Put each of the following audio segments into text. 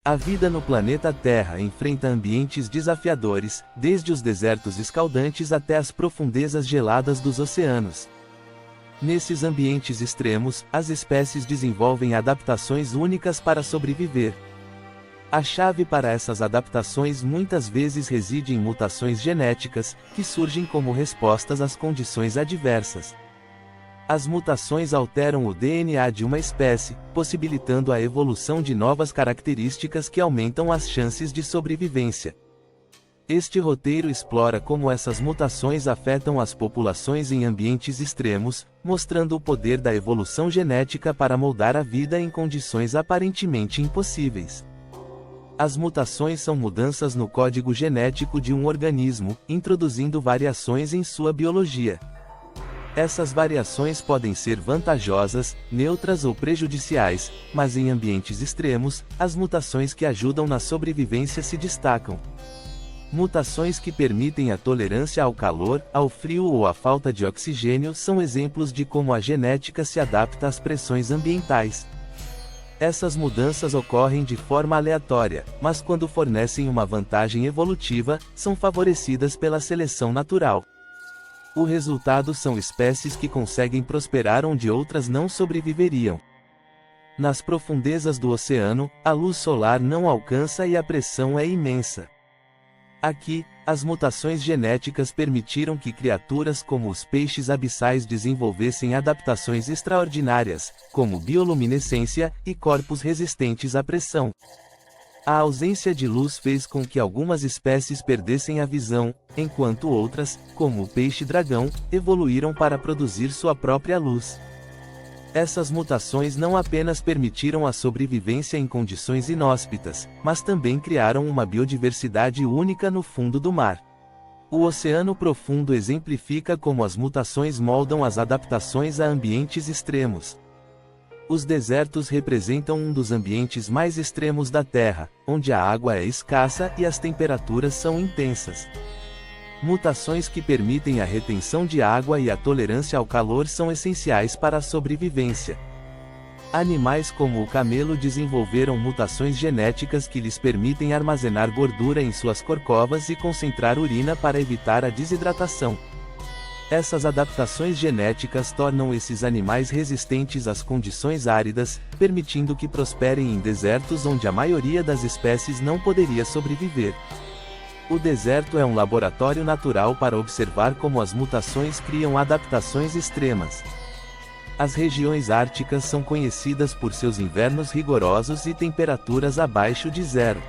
A vida no planeta Terra enfrenta ambientes desafiadores, desde os desertos escaldantes até as profundezas geladas dos oceanos. Nesses ambientes extremos, as espécies desenvolvem adaptações únicas para sobreviver. A chave para essas adaptações muitas vezes reside em mutações genéticas, que surgem como respostas às condições adversas. As mutações alteram o DNA de uma espécie, possibilitando a evolução de novas características que aumentam as chances de sobrevivência. Este roteiro explora como essas mutações afetam as populações em ambientes extremos, mostrando o poder da evolução genética para moldar a vida em condições aparentemente impossíveis. As mutações são mudanças no código genético de um organismo, introduzindo variações em sua biologia. Essas variações podem ser vantajosas, neutras ou prejudiciais, mas em ambientes extremos, as mutações que ajudam na sobrevivência se destacam. Mutações que permitem a tolerância ao calor, ao frio ou à falta de oxigênio são exemplos de como a genética se adapta às pressões ambientais. Essas mudanças ocorrem de forma aleatória, mas quando fornecem uma vantagem evolutiva, são favorecidas pela seleção natural. O resultado são espécies que conseguem prosperar onde outras não sobreviveriam. Nas profundezas do oceano, a luz solar não alcança e a pressão é imensa. Aqui, as mutações genéticas permitiram que criaturas como os peixes abissais desenvolvessem adaptações extraordinárias, como bioluminescência e corpos resistentes à pressão. A ausência de luz fez com que algumas espécies perdessem a visão, enquanto outras, como o peixe-dragão, evoluíram para produzir sua própria luz. Essas mutações não apenas permitiram a sobrevivência em condições inóspitas, mas também criaram uma biodiversidade única no fundo do mar. O oceano profundo exemplifica como as mutações moldam as adaptações a ambientes extremos. Os desertos representam um dos ambientes mais extremos da Terra, onde a água é escassa e as temperaturas são intensas. Mutações que permitem a retenção de água e a tolerância ao calor são essenciais para a sobrevivência. Animais como o camelo desenvolveram mutações genéticas que lhes permitem armazenar gordura em suas corcovas e concentrar urina para evitar a desidratação. Essas adaptações genéticas tornam esses animais resistentes às condições áridas, permitindo que prosperem em desertos onde a maioria das espécies não poderia sobreviver. O deserto é um laboratório natural para observar como as mutações criam adaptações extremas. As regiões árticas são conhecidas por seus invernos rigorosos e temperaturas abaixo de zero.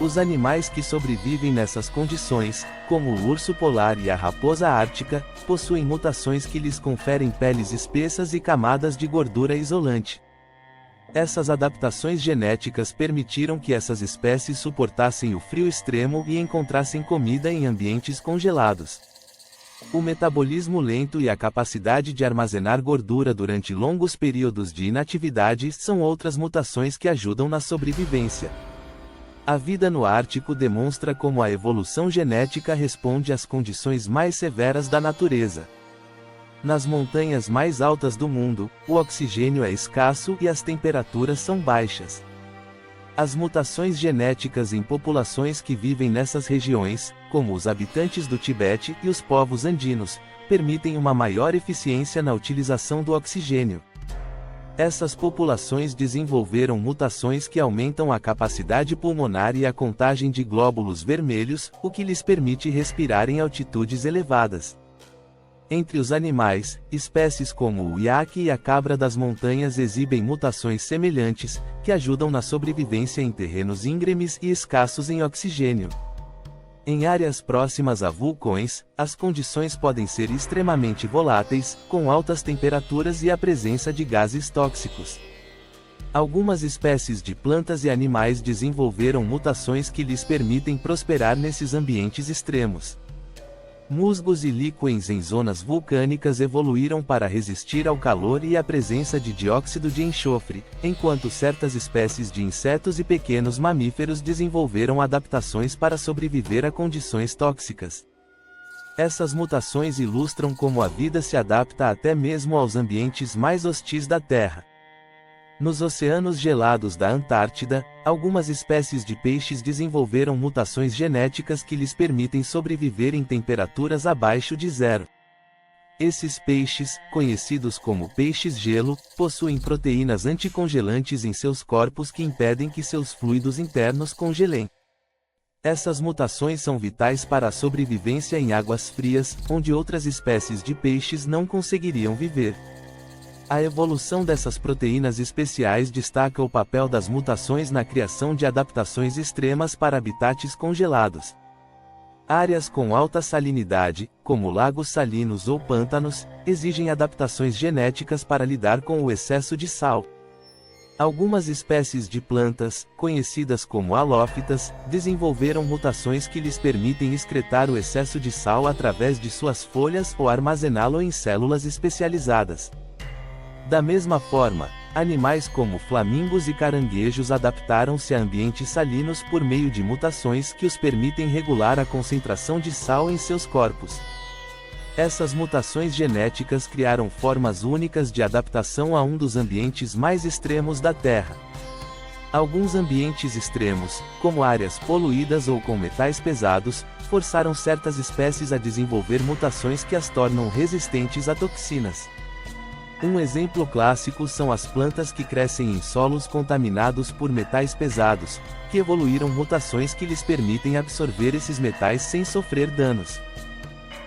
Os animais que sobrevivem nessas condições, como o urso polar e a raposa ártica, possuem mutações que lhes conferem peles espessas e camadas de gordura isolante. Essas adaptações genéticas permitiram que essas espécies suportassem o frio extremo e encontrassem comida em ambientes congelados. O metabolismo lento e a capacidade de armazenar gordura durante longos períodos de inatividade são outras mutações que ajudam na sobrevivência. A vida no Ártico demonstra como a evolução genética responde às condições mais severas da natureza. Nas montanhas mais altas do mundo, o oxigênio é escasso e as temperaturas são baixas. As mutações genéticas em populações que vivem nessas regiões, como os habitantes do Tibete e os povos andinos, permitem uma maior eficiência na utilização do oxigênio. Essas populações desenvolveram mutações que aumentam a capacidade pulmonar e a contagem de glóbulos vermelhos, o que lhes permite respirar em altitudes elevadas. Entre os animais, espécies como o iaque e a cabra das montanhas exibem mutações semelhantes, que ajudam na sobrevivência em terrenos íngremes e escassos em oxigênio. Em áreas próximas a vulcões, as condições podem ser extremamente voláteis, com altas temperaturas e a presença de gases tóxicos. Algumas espécies de plantas e animais desenvolveram mutações que lhes permitem prosperar nesses ambientes extremos. Musgos e líquens em zonas vulcânicas evoluíram para resistir ao calor e à presença de dióxido de enxofre, enquanto certas espécies de insetos e pequenos mamíferos desenvolveram adaptações para sobreviver a condições tóxicas. Essas mutações ilustram como a vida se adapta até mesmo aos ambientes mais hostis da Terra. Nos oceanos gelados da Antártida, algumas espécies de peixes desenvolveram mutações genéticas que lhes permitem sobreviver em temperaturas abaixo de zero. Esses peixes, conhecidos como peixes-gelo, possuem proteínas anticongelantes em seus corpos que impedem que seus fluidos internos congelem. Essas mutações são vitais para a sobrevivência em águas frias, onde outras espécies de peixes não conseguiriam viver. A evolução dessas proteínas especiais destaca o papel das mutações na criação de adaptações extremas para habitats congelados. Áreas com alta salinidade, como lagos salinos ou pântanos, exigem adaptações genéticas para lidar com o excesso de sal. Algumas espécies de plantas, conhecidas como halófitas, desenvolveram mutações que lhes permitem excretar o excesso de sal através de suas folhas ou armazená-lo em células especializadas. Da mesma forma, animais como flamingos e caranguejos adaptaram-se a ambientes salinos por meio de mutações que os permitem regular a concentração de sal em seus corpos. Essas mutações genéticas criaram formas únicas de adaptação a um dos ambientes mais extremos da Terra. Alguns ambientes extremos, como áreas poluídas ou com metais pesados, forçaram certas espécies a desenvolver mutações que as tornam resistentes a toxinas. Um exemplo clássico são as plantas que crescem em solos contaminados por metais pesados, que evoluíram mutações que lhes permitem absorver esses metais sem sofrer danos.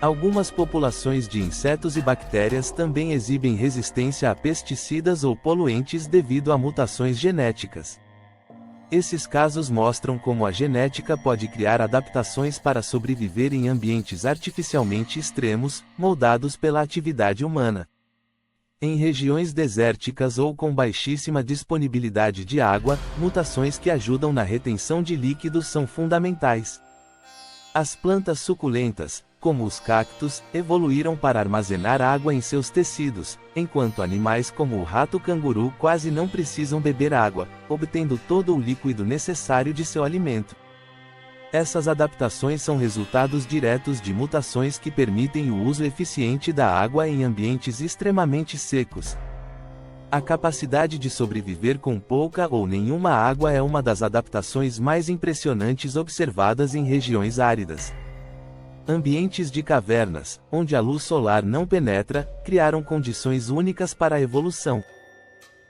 Algumas populações de insetos e bactérias também exibem resistência a pesticidas ou poluentes devido a mutações genéticas. Esses casos mostram como a genética pode criar adaptações para sobreviver em ambientes artificialmente extremos, moldados pela atividade humana. Em regiões desérticas ou com baixíssima disponibilidade de água, mutações que ajudam na retenção de líquidos são fundamentais. As plantas suculentas, como os cactos, evoluíram para armazenar água em seus tecidos, enquanto animais como o rato-canguru quase não precisam beber água, obtendo todo o líquido necessário de seu alimento. Essas adaptações são resultados diretos de mutações que permitem o uso eficiente da água em ambientes extremamente secos. A capacidade de sobreviver com pouca ou nenhuma água é uma das adaptações mais impressionantes observadas em regiões áridas. Ambientes de cavernas, onde a luz solar não penetra, criaram condições únicas para a evolução.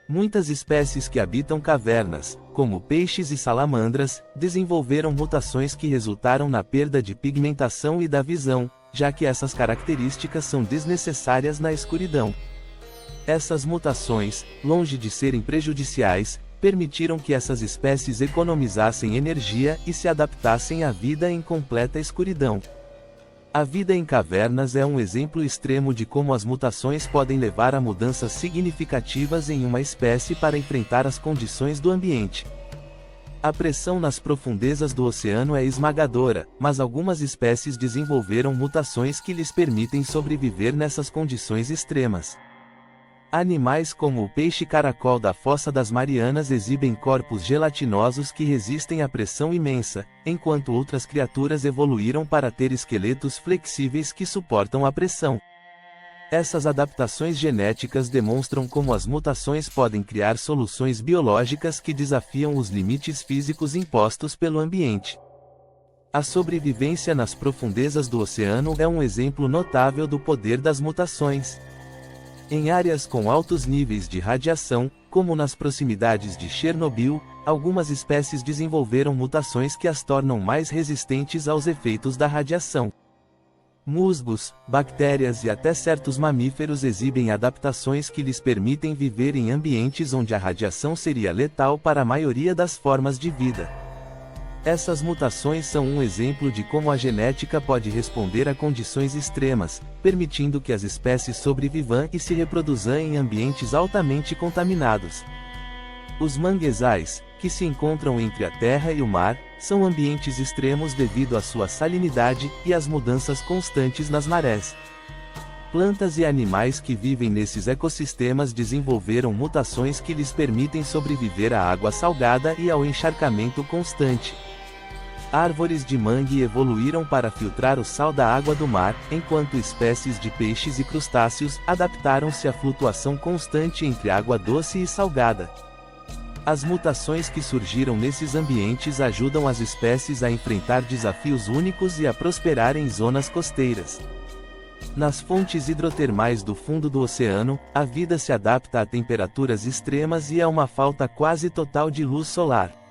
Muitas espécies que habitam cavernas, como peixes e salamandras, desenvolveram mutações que resultaram na perda de pigmentação e da visão, já que essas características são desnecessárias na escuridão. Essas mutações, longe de serem prejudiciais, permitiram que essas espécies economizassem energia e se adaptassem à vida em completa escuridão. A vida em cavernas é um exemplo extremo de como as mutações podem levar a mudanças significativas em uma espécie para enfrentar as condições do ambiente. A pressão nas profundezas do oceano é esmagadora, mas algumas espécies desenvolveram mutações que lhes permitem sobreviver nessas condições extremas. Animais como o peixe-caracol da Fossa das Marianas exibem corpos gelatinosos que resistem à pressão imensa, enquanto outras criaturas evoluíram para ter esqueletos flexíveis que suportam a pressão. Essas adaptações genéticas demonstram como as mutações podem criar soluções biológicas que desafiam os limites físicos impostos pelo ambiente. A sobrevivência nas profundezas do oceano é um exemplo notável do poder das mutações. Em áreas com altos níveis de radiação, como nas proximidades de Chernobyl, algumas espécies desenvolveram mutações que as tornam mais resistentes aos efeitos da radiação. Musgos, bactérias e até certos mamíferos exibem adaptações que lhes permitem viver em ambientes onde a radiação seria letal para a maioria das formas de vida. Essas mutações são um exemplo de como a genética pode responder a condições extremas, permitindo que as espécies sobrevivam e se reproduzam em ambientes altamente contaminados. Os manguezais, que se encontram entre a terra e o mar, são ambientes extremos devido à sua salinidade e às mudanças constantes nas marés. Plantas e animais que vivem nesses ecossistemas desenvolveram mutações que lhes permitem sobreviver à água salgada e ao encharcamento constante. Árvores de mangue evoluíram para filtrar o sal da água do mar, enquanto espécies de peixes e crustáceos adaptaram-se à flutuação constante entre água doce e salgada. As mutações que surgiram nesses ambientes ajudam as espécies a enfrentar desafios únicos e a prosperar em zonas costeiras. Nas fontes hidrotermais do fundo do oceano, a vida se adapta a temperaturas extremas e a uma falta quase total de luz solar.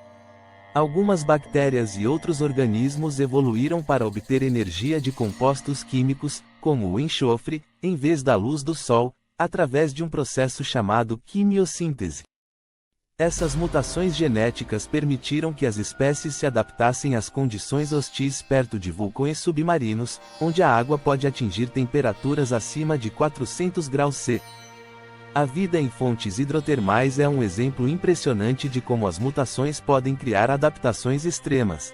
Algumas bactérias e outros organismos evoluíram para obter energia de compostos químicos, como o enxofre, em vez da luz do sol, através de um processo chamado quimiossíntese. Essas mutações genéticas permitiram que as espécies se adaptassem às condições hostis perto de vulcões submarinos, onde a água pode atingir temperaturas acima de 400 graus C. A vida em fontes hidrotermais é um exemplo impressionante de como as mutações podem criar adaptações extremas.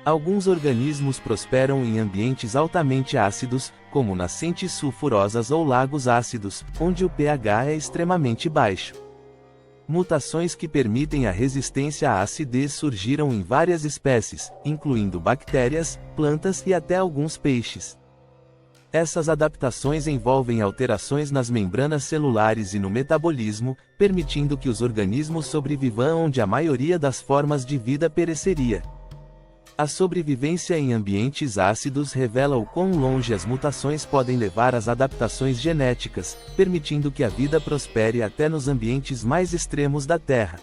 Alguns organismos prosperam em ambientes altamente ácidos, como nascentes sulfurosas ou lagos ácidos, onde o pH é extremamente baixo. Mutações que permitem a resistência à acidez surgiram em várias espécies, incluindo bactérias, plantas e até alguns peixes. Essas adaptações envolvem alterações nas membranas celulares e no metabolismo, permitindo que os organismos sobrevivam onde a maioria das formas de vida pereceria. A sobrevivência em ambientes ácidos revela o quão longe as mutações podem levar às adaptações genéticas, permitindo que a vida prospere até nos ambientes mais extremos da Terra.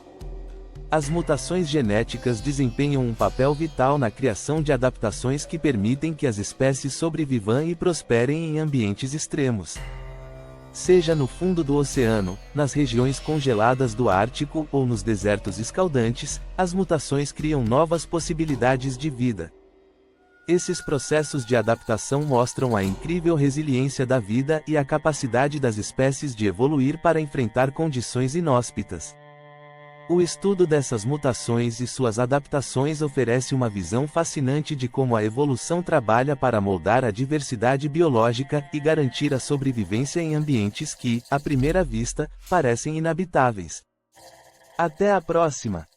As mutações genéticas desempenham um papel vital na criação de adaptações que permitem que as espécies sobrevivam e prosperem em ambientes extremos. Seja no fundo do oceano, nas regiões congeladas do Ártico ou nos desertos escaldantes, as mutações criam novas possibilidades de vida. Esses processos de adaptação mostram a incrível resiliência da vida e a capacidade das espécies de evoluir para enfrentar condições inóspitas. O estudo dessas mutações e suas adaptações oferece uma visão fascinante de como a evolução trabalha para moldar a diversidade biológica e garantir a sobrevivência em ambientes que, à primeira vista, parecem inabitáveis. Até a próxima!